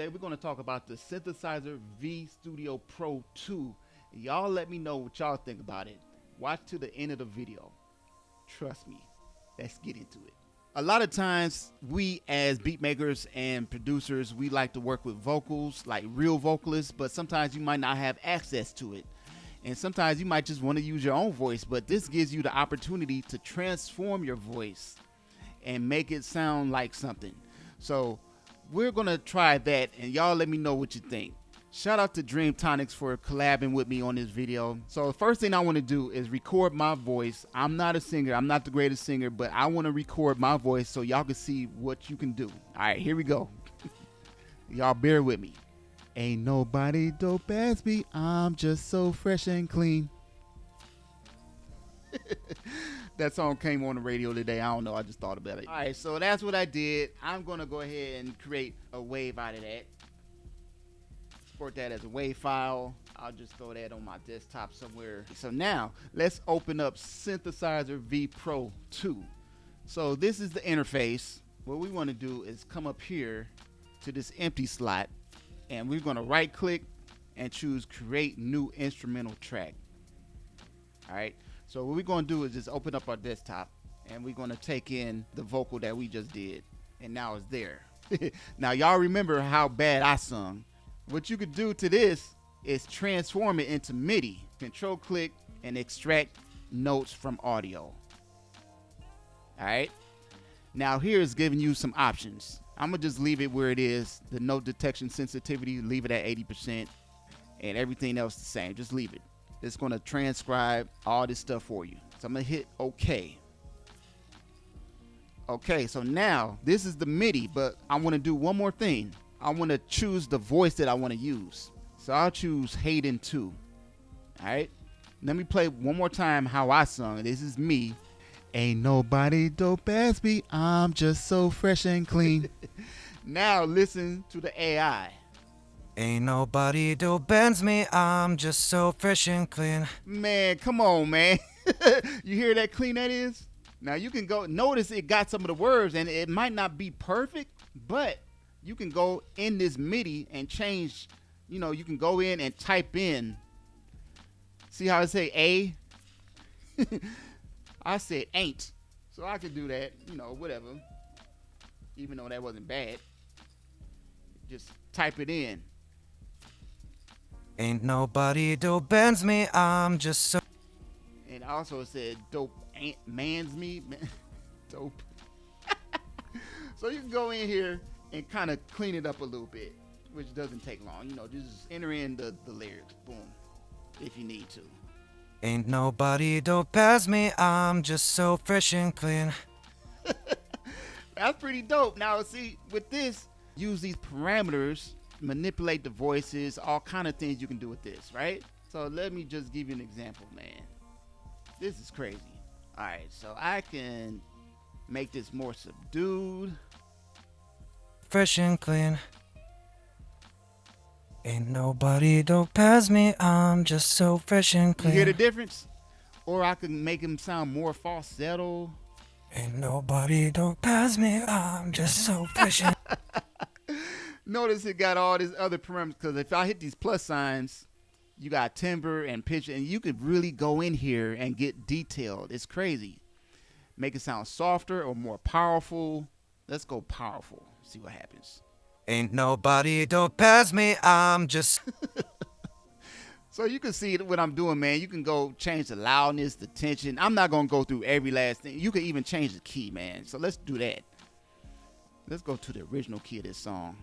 Today we're going to talk about the Synthesizer V Studio Pro 2. Y'all let me know what y'all think about it. Watch to the end of the video. Trust me. Let's get into it. A lot of times we as beat makers and producers, we like to work with vocals, like real vocalists, but sometimes you might not have access to it. And sometimes you might just want to use your own voice, but this gives you the opportunity to transform your voice and make it sound like something. So we're going to try that, and y'all let me know what you think. Shout out to Dreamtonics for collabing with me on this video. So the first thing I want to do is record my voice. I'm not a singer. I'm not the greatest singer, but I want to record my voice so y'all can see what you can do. All right, here we go. Y'all bear with me. Ain't nobody dope as me. I'm just so fresh and clean. That song came on the radio today. I don't know. I just thought about it. All right, so that's what I did. I'm going to go ahead and create a wave out of that. Export that as a wave file. I'll just throw that on my desktop somewhere. So now let's open up Synthesizer V Pro 2. So this is the interface. What we want to do is come up here to this empty slot, and we're going to right click and choose create new instrumental track. All right. So what we're going to do is just open up our desktop, and we're going to take in the vocal that we just did, and now it's there. Now y'all remember how bad I sung. What you could do to this is transform it into MIDI. Control click and extract notes from audio. All right. Now here is giving you some options. I'm going to just leave it where it is. The note detection sensitivity, leave it at 80%, and everything else the same. Just leave it. It's going to transcribe all this stuff for you. So I'm going to hit OK. Okay, so now this is the MIDI, but I want to do one more thing. I want to choose the voice that I want to use. So I'll choose Hayden 2. All right. Let me play one more time how I sung. This is me. Ain't nobody dope as me. I'm just so fresh and clean. Now listen to the AI. Ain't nobody dope as me, I'm just so fresh and clean. Man, come on, man. You hear that clean that is? Now you can go, notice it got some of the words, and it might not be perfect, but you can go in this MIDI and change, you know, you can go in and type in. See how I say A? I said ain't. So I could do that, you know, whatever. Even though that wasn't bad. Just type it in. Ain't nobody dope as me, I'm just so. And also said dope ain't man's me. Dope. So you can go in here and kind of clean it up a little bit, which doesn't take long. You know, just enter in the lyrics. Boom. If you need to. Ain't nobody dope as me, I'm just so fresh and clean. That's pretty dope. Now, see, with this, use these parameters, manipulate the voices, all kind of things you can do with this, right? So let me just give you an example, man. This is crazy. All right, so I can make this more subdued. Fresh and clean. Ain't nobody dope as me, I'm just so fresh and clean. You hear the difference? Or I can make him sound more falsetto. Ain't nobody dope as me, I'm just so fresh and Notice it got all these other parameters, because if I hit these plus signs, you got timbre and pitch, and you could really go in here and get detailed. It's crazy. Make it sound softer or more powerful. Let's go powerful. See what happens. Ain't nobody dope as me, I'm just. So you can see what I'm doing, man. You can go change the loudness, the tension. I'm not going to go through every last thing. You can even change the key, man. So let's do that. Let's go to the original key of this song.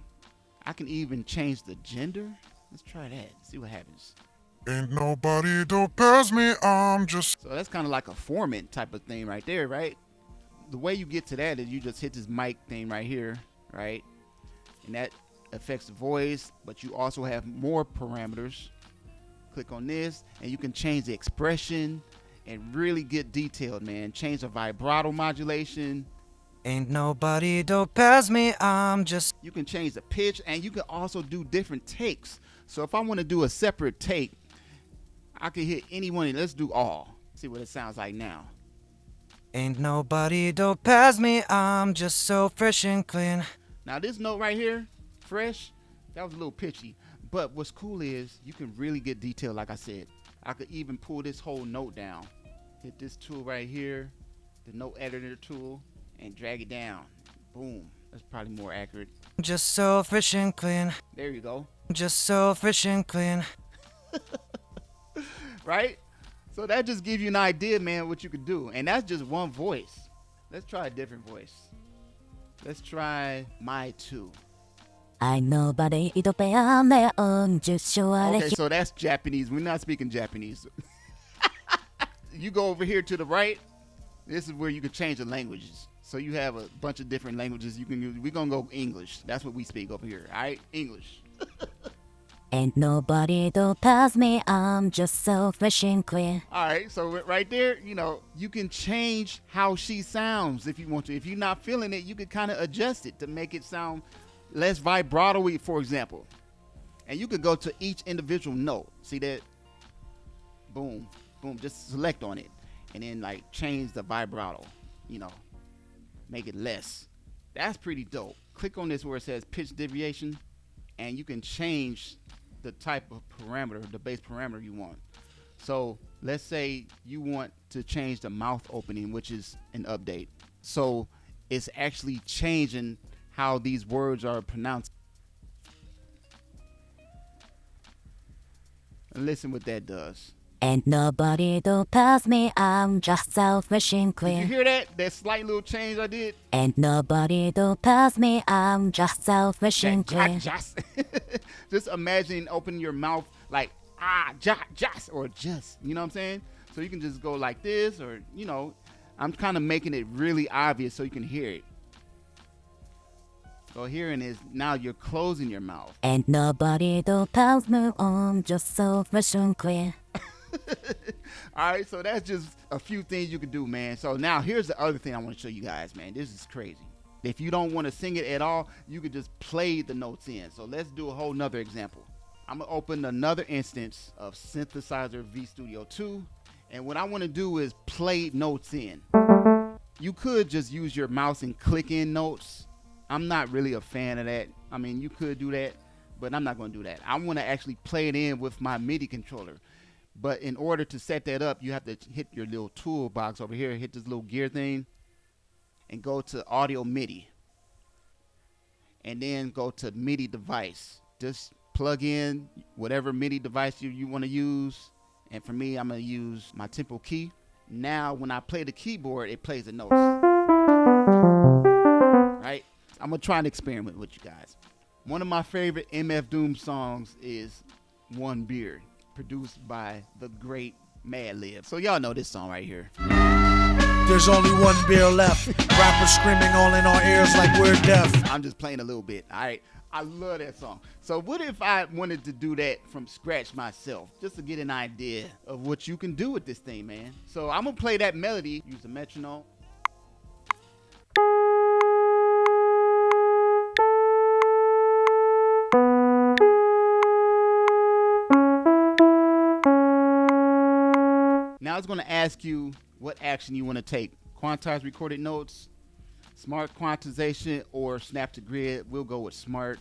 I can even change the gender. Let's try that. See what happens. Ain't nobody dope as me, I'm just. So that's kind of like a formant type of thing right there, right? The way you get to that is you just hit this mic thing right here, right? And that affects the voice, but you also have more parameters. Click on this, and you can change the expression and really get detailed, man. Change the vibrato modulation. Ain't nobody dope as me, I'm just. You can change the pitch, and you can also do different takes. So if I want to do a separate take, I can hit any one. Let's do all. See what it sounds like now. Ain't nobody dope as me, I'm just so fresh and clean. Now this note right here, fresh, That was a little pitchy. But what's cool is you can really get detail, like I said. I could even pull this whole note down. Hit this tool right here, the note editor tool, and drag it down. Boom. That's probably more accurate. Just so fresh and clean. There you go. Just so fresh and clean. Right? So that just gives you an idea, man, what you could do. And that's just one voice. Let's try a different voice. Let's try my two. I know, but it be on their own. Just show Okay, so that's Japanese. We're not speaking Japanese. You go over here to the right. This is where you can change the languages. So you have a bunch of different languages you can use. We're going to go English. That's what we speak over here. All right? English. Ain't nobody to pass me. I'm just so fresh and clean. All right. So right there, you know, you can change how she sounds if you want to. If you're not feeling it, you can kind of adjust it to make it sound less vibrato-y, for example. And you could go to each individual note. See that? Boom. Boom. Just select on it. And then, like, change the vibrato. You know, make it less. That's pretty dope. Click on this where it says pitch deviation. And you can change the type of parameter, the base parameter you want. So let's say you want to change the mouth opening, which is an update. So it's actually changing how these words are pronounced. And listen what that does. Ain't nobody to pass me. I'm just so fresh and Did you clean. hear that? That slight little change I did? Ain't nobody to pass me. I'm just so fresh and clean. Just imagine opening your mouth like just or just, you know what I'm saying? So you can just go like this, or, you know, I'm kind of making it really obvious so you can hear it. So hearing is now you're closing your mouth. Ain't nobody to pass me. I'm just so fresh and clean. All right, so that's just a few things you can do, man. So now here's the other thing I want to show you guys, man. This is crazy. If you don't want to sing it at all, you could just play the notes in. So let's do a whole nother example. I'm going to open another instance of Synthesizer V Studio 2. And what I want to do is play notes in. You could just use your mouse and click in notes. I'm not really a fan of that. I mean, you could do that, but I'm not going to do that. I want to actually play it in with my MIDI controller. But in order to set that up, you have to hit your little toolbox over here, hit this little gear thing, and go to Audio MIDI. And then go to MIDI device. Just plug in whatever MIDI device you want to use. And for me, I'm going to use my Tempo key. Now, when I play the keyboard, it plays the notes. Right? I'm going to try and experiment with you guys. One of my favorite MF Doom songs is One Beer, produced by the great Madlib. So y'all know this song right here. There's only one beer left. Rappers screaming all in our ears like we're deaf. I'm just playing a little bit. All right. I love that song. So what if I wanted to do that from scratch myself, just to get an idea of what you can do with this thing, man? So I'm going to play that melody, use the metronome. Now it's going to ask you what action you want to take. Quantize recorded notes, smart quantization, or snap to grid. We'll go with smart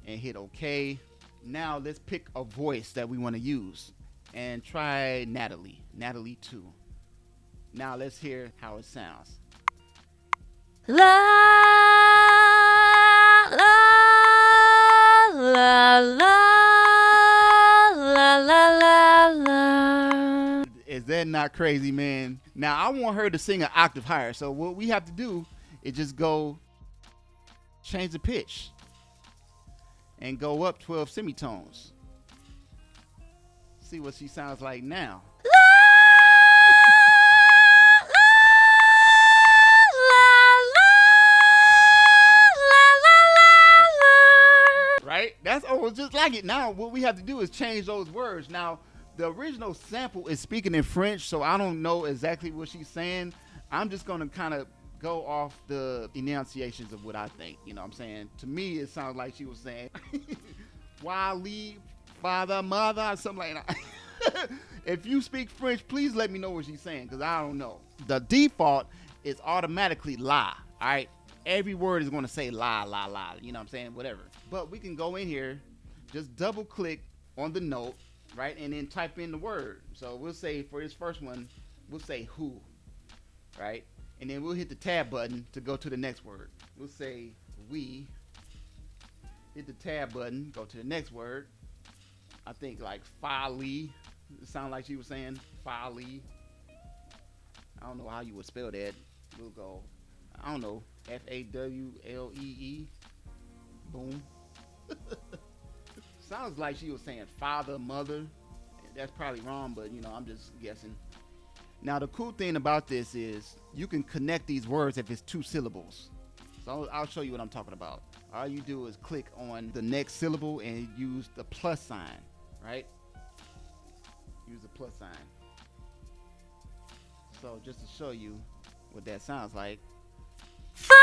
and hit OK. Now let's pick a voice that we want to use and try Natalie. Natalie 2. Now let's hear how it sounds. La la la la la la la la. Is that not crazy, man? Now I want her to sing an octave higher. So what we have to do is just go change the pitch and go up 12 semitones. See what she sounds like now. Right? That's almost just like it. Now what we have to do is change those words. Now the original sample is speaking in French, so I don't know exactly what she's saying. I'm just going to kind of go off the enunciations of what I think. You know what I'm saying? To me, it sounds like she was saying, Wally, father, mother, something like that. If you speak French, please let me know what she's saying, because I don't know. The default is automatically la, all right? every word is going to say la, la, la. You know what I'm saying? Whatever. But we can go in here, just double click on the note, right? And then type in the word. So we'll say for this first one, we'll say who, right? And then we'll hit the tab button to go to the next word. We'll say we. Hit the tab button, go to the next word. I think like folly. It sounds like she was saying folly. I don't know how you would spell that. We'll go, I don't know, Fawlee. Boom. Sounds like she was saying father, mother. That's probably wrong, but you know, I'm just guessing. Now the cool thing about this is you can connect these words if it's 2 syllables. So I'll show you what I'm talking about. All you do is click on the next syllable and use the plus sign, right? Use the plus sign. So just to show you what that sounds like. Father.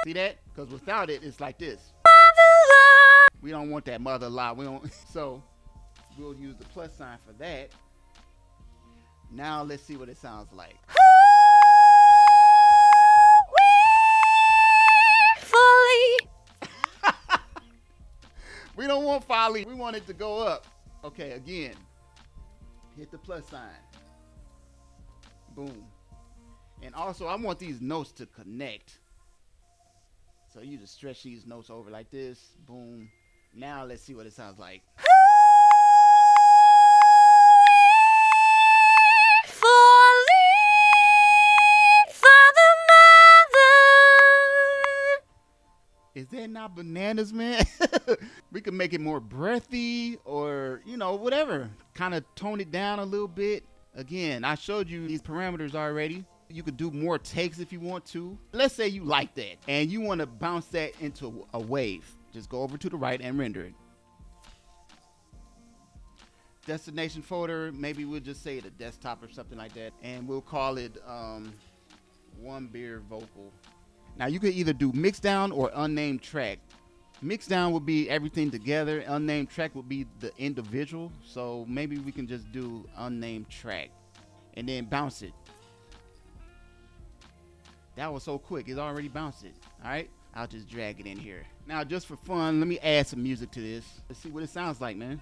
See that? Because without it, it's like this. Mother-la. We don't want that mother-la. We don't. So we'll use the plus sign for that. Now let's see what it sounds like. We don't want folly. We want it to go up. Okay, again. Hit the plus sign. Boom. And also, I want these notes to connect. So you just stretch these notes over like this. Boom. Now let's see what it sounds like. Is that not bananas, man? We can make it more breathy or, you know, whatever. Kind of tone it down a little bit. Again, I showed you these parameters already. You could do more takes if you want to. Let's say you like that and you want to bounce that into a wave. Just go over to the right and render it. Destination folder, maybe we'll just say the desktop or something like that. And we'll call it one beer vocal. Now you could either do mix down or unnamed track. Mix down would be everything together. Unnamed track would be the individual. So maybe we can just do unnamed track and then bounce it. That was so quick. It's already bounced it. All right. I'll just drag it in here. Now just for fun, let me add some music to this. Let's see what it sounds like, man.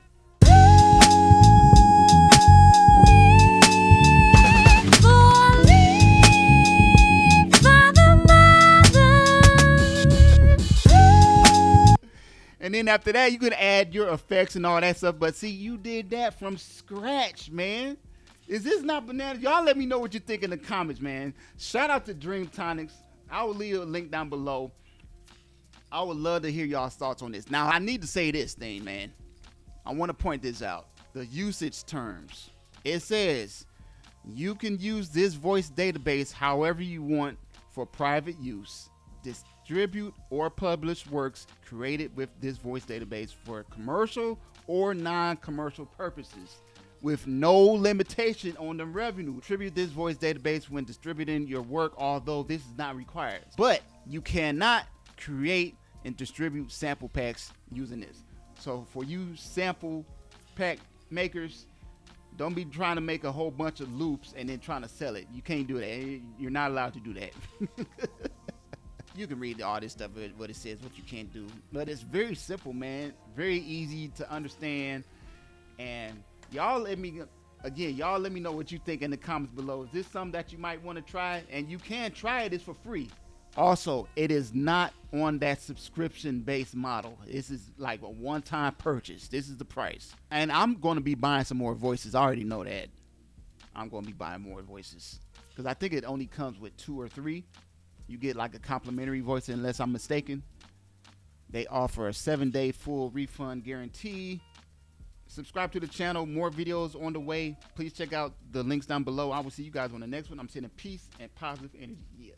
And then after that, you could add your effects and all that stuff. But see, you did that from scratch, man. Is this not bananas? Y'all let me know what you think in the comments, man. Shout out to Dreamtonics. I will leave a link down below. I would love to hear y'all's thoughts on this. Now, I need to say this thing, man. I want to point this out. The usage terms. It says you can use this voice database however you want for private use. Distribute or publish works created with this voice database for commercial or non-commercial purposes with no limitation on the revenue. Distribute this voice database when distributing your work, although this is not required. But you cannot create and distribute sample packs using this. So for you sample pack makers, don't be trying to make a whole bunch of loops and then trying to sell it. You can't do that. You're not allowed to do that. You can read all this stuff, what it says, what you can't do. But it's very simple, man. Very easy to understand. And y'all let me know what you think in the comments below. Is this something that you might want to try? And you can try it. It's for free. Also, it is not on that subscription-based model. This is like a one-time purchase. This is the price. And I'm going to be buying some more voices. I already know that. I'm going to be buying more voices. Because I think it only comes with 2 or 3. You get like a complimentary voice unless I'm mistaken. They offer a 7-day full refund guarantee. Subscribe to the channel. More videos on the way. Please check out the links down below. I will see you guys on the next one. I'm sending peace and positive energy. Yeah.